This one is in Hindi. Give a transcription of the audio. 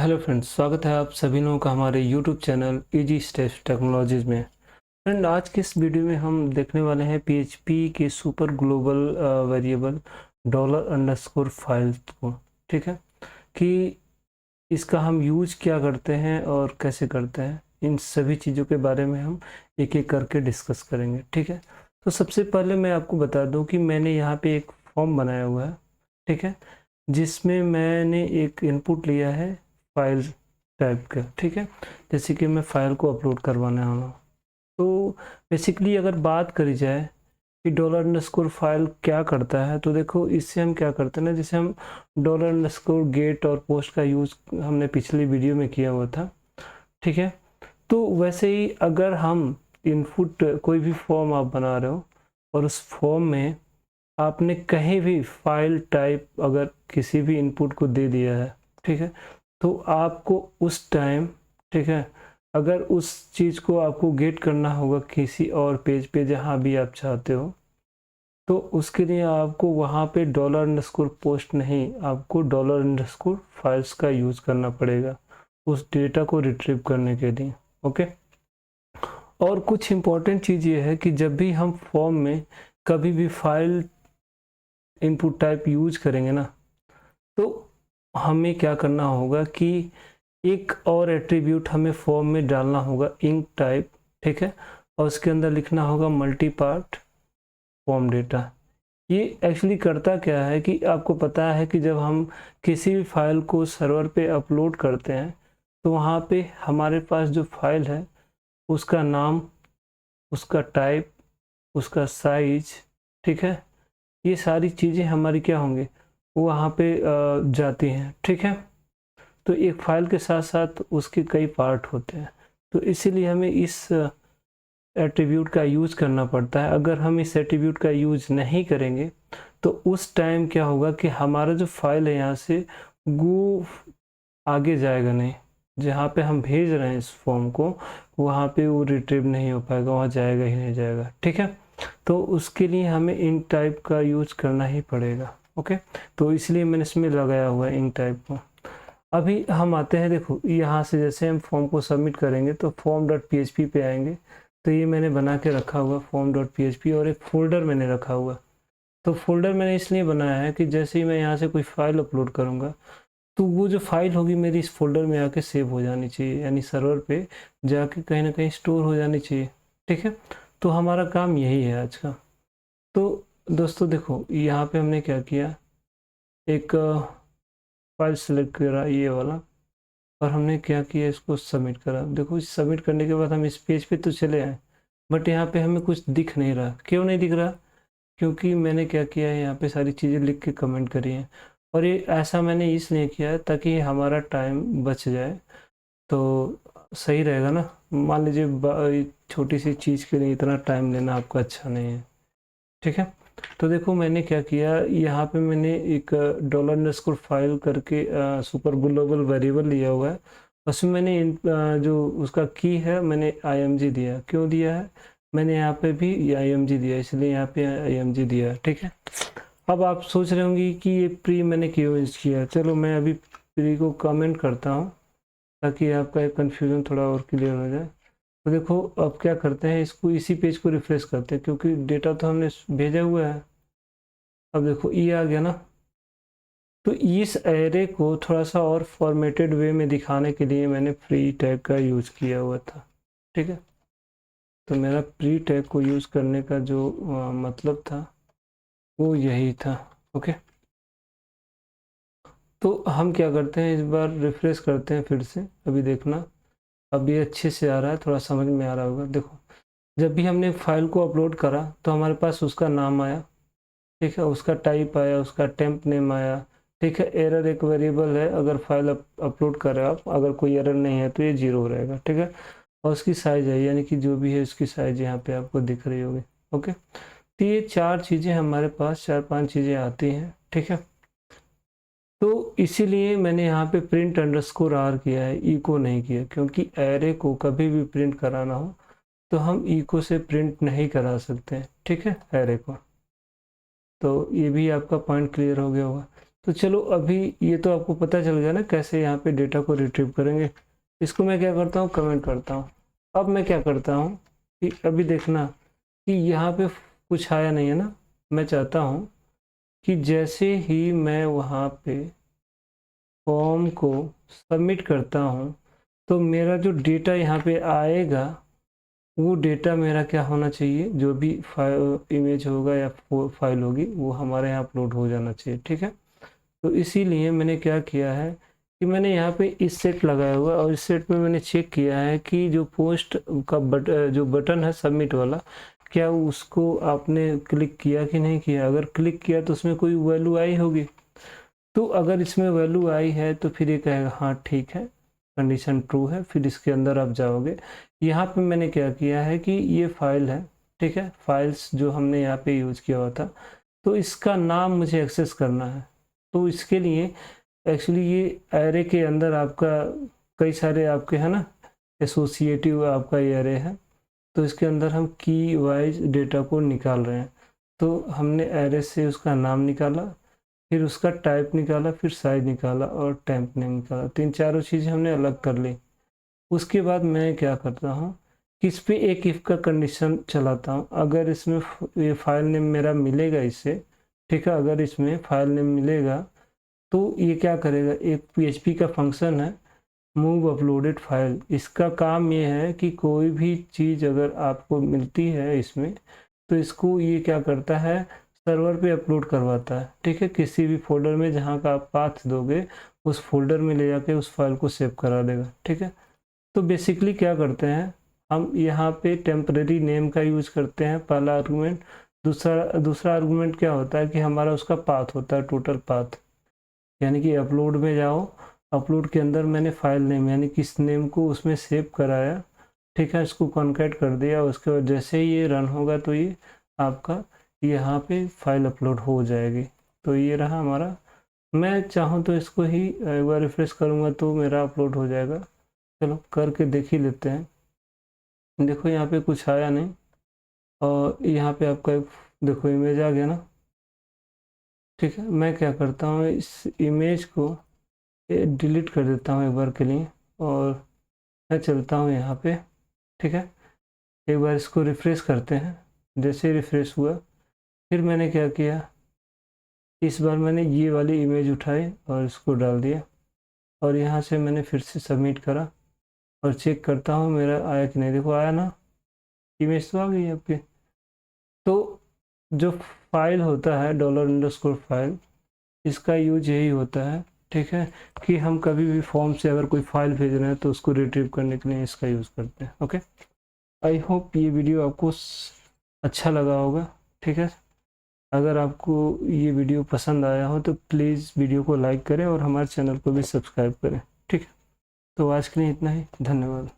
हेलो फ्रेंड्स, स्वागत है आप सभी लोगों का हमारे YouTube channel easy steps technologies में। फ्रेंड, आज के इस वीडियो में हम देखने वाले हैं पीएचपी के super global variable dollar underscore files को। ठीक है, कि इसका हम यूज क्या करते हैं और कैसे करते हैं, इन सभी चीज़ों के बारे में हम एक एक करके डिस्कस करेंगे। ठीक है, तो सबसे पहले मैं आपको बता दूं कि मैंने यहाँ पे एक फॉर्म बनाया हुआ है। ठीक है, जिसमें मैंने एक इनपुट लिया है फाइल टाइप का। ठीक है, जैसे कि मैं फाइल को अपलोड करवाने वाला हूँ। तो बेसिकली अगर बात करी जाए कि डॉलर अंडरस्कोर फाइल क्या करता है, तो देखो इससे हम क्या करते हैं ना, जैसे हम डॉलर अंडरस्कोर गेट और पोस्ट का यूज़ हमने पिछली वीडियो में किया हुआ था। ठीक है, तो वैसे ही अगर हम इनपुट कोई भी फॉर्म आप बना रहे हो और उस फॉर्म में आपने कहीं भी फाइल टाइप अगर किसी भी इनपुट को दे दिया है, ठीक है, तो आपको उस टाइम, ठीक है, अगर उस चीज़ को आपको गेट करना होगा किसी और पेज पे जहाँ भी आप चाहते हो, तो उसके लिए आपको वहाँ पे डॉलर अंडरस्कोर पोस्ट नहीं, आपको डॉलर अंडरस्कोर फाइल्स का यूज़ करना पड़ेगा उस डेटा को रिट्रीव करने के लिए। ओके, और कुछ इम्पोर्टेंट चीज़ ये है कि जब भी हम फॉर्म में कभी भी फाइल इनपुट टाइप यूज करेंगे ना, तो हमें क्या करना होगा कि एक और एट्रीब्यूट हमें फॉर्म में डालना होगा, इंक टाइप। ठीक है, और उसके अंदर लिखना होगा मल्टी पार्ट फॉर्म डेटा। ये एक्चुअली करता क्या है कि आपको पता है कि जब हम किसी भी फाइल को सर्वर पे अपलोड करते हैं, तो वहाँ पे हमारे पास जो फाइल है उसका नाम, उसका टाइप, उसका साइज, ठीक है, ये सारी चीज़ें हमारी क्या होंगी, वो वहाँ पे जाती हैं। ठीक है, तो एक फाइल के साथ साथ उसके कई पार्ट होते हैं, तो इसीलिए हमें इस एट्रीब्यूट का यूज़ करना पड़ता है। अगर हम इस एट्रीब्यूट का यूज़ नहीं करेंगे तो उस टाइम क्या होगा कि हमारा जो फाइल है यहाँ से वो आगे जाएगा नहीं, जहाँ पे हम भेज रहे हैं इस फॉर्म को वहाँ पे वो रिट्रीव नहीं हो पाएगा, वहाँ जाएगा ही नहीं जाएगा। ठीक है, तो उसके लिए हमें इंक टाइप का यूज़ करना ही पड़ेगा। ओके, तो इसलिए मैंने इसमें लगाया हुआ है इंक टाइप को। अभी हम आते हैं, देखो यहाँ से जैसे हम फॉर्म को सबमिट करेंगे तो फॉर्म डॉट पी पे आएंगे। तो ये मैंने बना के रखा हुआ फॉर्म डॉट पी और एक फ़ोल्डर मैंने रखा हुआ। तो फ़ोल्डर मैंने इसलिए बनाया है कि जैसे ही मैं यहाँ से कोई फाइल अपलोड करूँगा तो वो जो फाइल होगी मेरी इस फ़ोल्डर में आके सेव हो जानी चाहिए, यानी सर्वर पे जाके कहीं ना कहीं स्टोर हो जानी चाहिए। ठीक है, तो हमारा काम यही है आज का। तो दोस्तों देखो यहाँ पे हमने क्या किया, एक फाइल सेलेक्ट करा ये वाला, और हमने क्या किया, इसको सबमिट करा। देखो इस सबमिट करने के बाद हम इस पेज पे तो चले आए, बट यहाँ पे हमें कुछ दिख नहीं रहा। क्यों नहीं दिख रहा? क्योंकि मैंने क्या किया है, यहाँ पे सारी चीज़ें लिख के कमेंट करी हैं, और ये ऐसा मैंने इसलिए किया है ताकि हमारा टाइम बच जाए, तो सही रहेगा ना। मान लीजिए छोटी सी चीज़ के लिए इतना टाइम लेना आपको अच्छा नहीं है। ठीक है, तो देखो मैंने क्या किया, यहाँ पे मैंने एक डॉलर अंडरस्कोर फाइल करके सुपर ग्लोबल वेरिएबल लिया हुआ है। उसमें मैंने जो उसका की है मैंने IMG दिया। क्यों दिया है? मैंने यहाँ पे भी IMG दिया, इसलिए यहाँ पे IMG दिया है। ठीक है, अब आप सोच रहे होंगे कि ये प्री मैंने क्यों यूज़ किया। चलो मैं अभी प्री को कमेंट करता हूँ ताकि आपका कन्फ्यूज़न थोड़ा और क्लियर हो जाए। तो देखो अब क्या करते हैं, इसको इसी पेज को रिफ्रेश करते हैं क्योंकि डेटा तो हमने भेजा हुआ है। अब देखो ये आ गया ना, तो इस एरे को थोड़ा सा और फॉर्मेटेड वे में दिखाने के लिए मैंने प्री टैग का यूज़ किया हुआ था। ठीक है, तो मेरा प्री टैग को यूज़ करने का जो मतलब था वो यही था। ओके, तो हम क्या करते हैं, इस बार रिफ्रेश करते हैं फिर से। अभी देखना, अब ये अच्छे से आ रहा है, थोड़ा समझ में आ रहा होगा। देखो जब भी हमने फाइल को अपलोड करा तो हमारे पास उसका नाम आया, ठीक है, उसका टाइप आया, उसका टेम्प नेम आया। ठीक है, एरर एक वेरिएबल है, अगर फाइल अपलोड कर रहे हो आप, अगर कोई एरर नहीं है तो ये 0 रहेगा। ठीक है, और उसकी साइज है, यानी कि जो भी है उसकी साइज यहाँ पे आपको दिख रही होगी। ओके, तो ये 4 चीज़ें हमारे पास, 4-5 चीज़ें आती हैं। ठीक है, तो इसीलिए मैंने यहाँ पे प्रिंट अंडरस्कोर आर किया है, इको नहीं किया, क्योंकि एरे को कभी भी प्रिंट कराना हो तो हम इको से प्रिंट नहीं करा सकते हैं। ठीक है, एरे को। तो ये भी आपका पॉइंट क्लियर हो गया होगा। तो चलो अभी ये तो आपको पता चल गया ना कैसे यहाँ पे डेटा को रिट्रीव करेंगे। इसको मैं क्या करता हूँ, कमेंट करता हूँ। अब मैं क्या करता हूँ कि अभी देखना कि यहाँ पे कुछ आया नहीं है ना। मैं चाहता हूँ कि जैसे ही मैं वहाँ पे फॉर्म को सबमिट करता हूँ तो मेरा जो डेटा यहाँ पे आएगा वो डेटा मेरा क्या होना चाहिए, जो भी इमेज होगा या फाइल होगी वो हमारे यहाँ अपलोड हो जाना चाहिए। ठीक है, तो इसीलिए मैंने क्या किया है कि मैंने यहाँ पे इस सेट लगाया हुआ और इस सेट में मैंने चेक किया है कि जो पोस्ट का जो बटन है सबमिट वाला, क्या उसको आपने क्लिक किया कि नहीं किया। अगर क्लिक किया तो उसमें कोई वैल्यू आई होगी, तो अगर इसमें वैल्यू आई है तो फिर ये कहेगा हाँ ठीक है, कंडीशन ट्रू है। फिर इसके अंदर आप जाओगे। यहाँ पे मैंने क्या किया है कि ये फाइल है, ठीक है, फाइल्स जो हमने यहाँ पे यूज़ किया हुआ था, तो इसका नाम मुझे एक्सेस करना है। तो इसके लिए एक्चुअली ये एरे के अंदर आपका कई सारे आपके है ना एसोसिएटिव आपका ये एरे है, तो इसके अंदर हम की वाइज डेटा को निकाल रहे हैं। तो हमने एरे से उसका नाम निकाला, फिर उसका टाइप निकाला, फिर साइज निकाला और टेम्प नेम निकाला। तीन चारों चीज़ें हमने अलग कर ली। उसके बाद मैं क्या करता हूँ कि इस पर एक इफ़ का कंडीशन चलाता हूँ। अगर इसमें ये फाइल नेम मेरा मिलेगा इससे, ठीक है, अगर इसमें फाइल नेम मिलेगा तो ये क्या करेगा, एक PHP का फंक्शन है मूव अपलोडेड फाइल। इसका काम ये है कि कोई भी चीज़ अगर आपको मिलती है इसमें तो इसको ये क्या करता है, सर्वर पे अपलोड करवाता है। ठीक है, किसी भी फोल्डर में जहाँ का आप पाथ दोगे उस फोल्डर में ले जाके उस फाइल को सेव करा देगा। ठीक है, तो बेसिकली क्या करते हैं हम यहाँ पे टेम्परेरी नेम का यूज़ करते हैं पहला आर्गूमेंट। दूसरा आर्गूमेंट क्या होता है कि हमारा उसका पाथ होता है, टोटल पाथ। यानी कि अपलोड में जाओ, अपलोड के अंदर मैंने फाइल नेम यानी किस नेम को उसमें सेव कराया, ठीक है, इसको कॉन्कैट कर दिया। उसके बाद जैसे ही ये रन होगा तो ये आपका यहाँ पे फाइल अपलोड हो जाएगी। तो ये रहा हमारा। मैं चाहूँ तो इसको ही एक बार रिफ्रेश करूँगा तो मेरा अपलोड हो जाएगा। चलो करके देख ही लेते हैं। देखो यहाँ पे कुछ आया नहीं और यहाँ पे आपका देखो इमेज आ गया ना। ठीक है, मैं क्या करता हूँ इस इमेज को डिलीट कर देता हूँ एक बार के लिए और मैं चलता हूँ यहाँ पे। ठीक है, एक बार इसको रिफ़्रेश करते हैं। जैसे ही रिफ़्रेश हुआ फिर मैंने क्या किया, इस बार मैंने ये वाली इमेज उठाई और इसको डाल दिया और यहाँ से मैंने फिर से सबमिट करा और चेक करता हूँ मेरा आया कि नहीं। देखो आया ना, इमेज तो आ गई आपकी। तो जो फाइल होता है $_ फाइल, इसका यूज यही होता है, ठीक है, कि हम कभी भी फॉर्म से अगर कोई फाइल भेज रहे हैं तो उसको रिट्रीव करने के लिए इसका यूज़ करते हैं। ओके, आई होप ये वीडियो आपको अच्छा लगा होगा। ठीक है, अगर आपको ये वीडियो पसंद आया हो तो प्लीज़ वीडियो को लाइक करें और हमारे चैनल को भी सब्सक्राइब करें। ठीक है, तो आज के लिए इतना ही, धन्यवाद।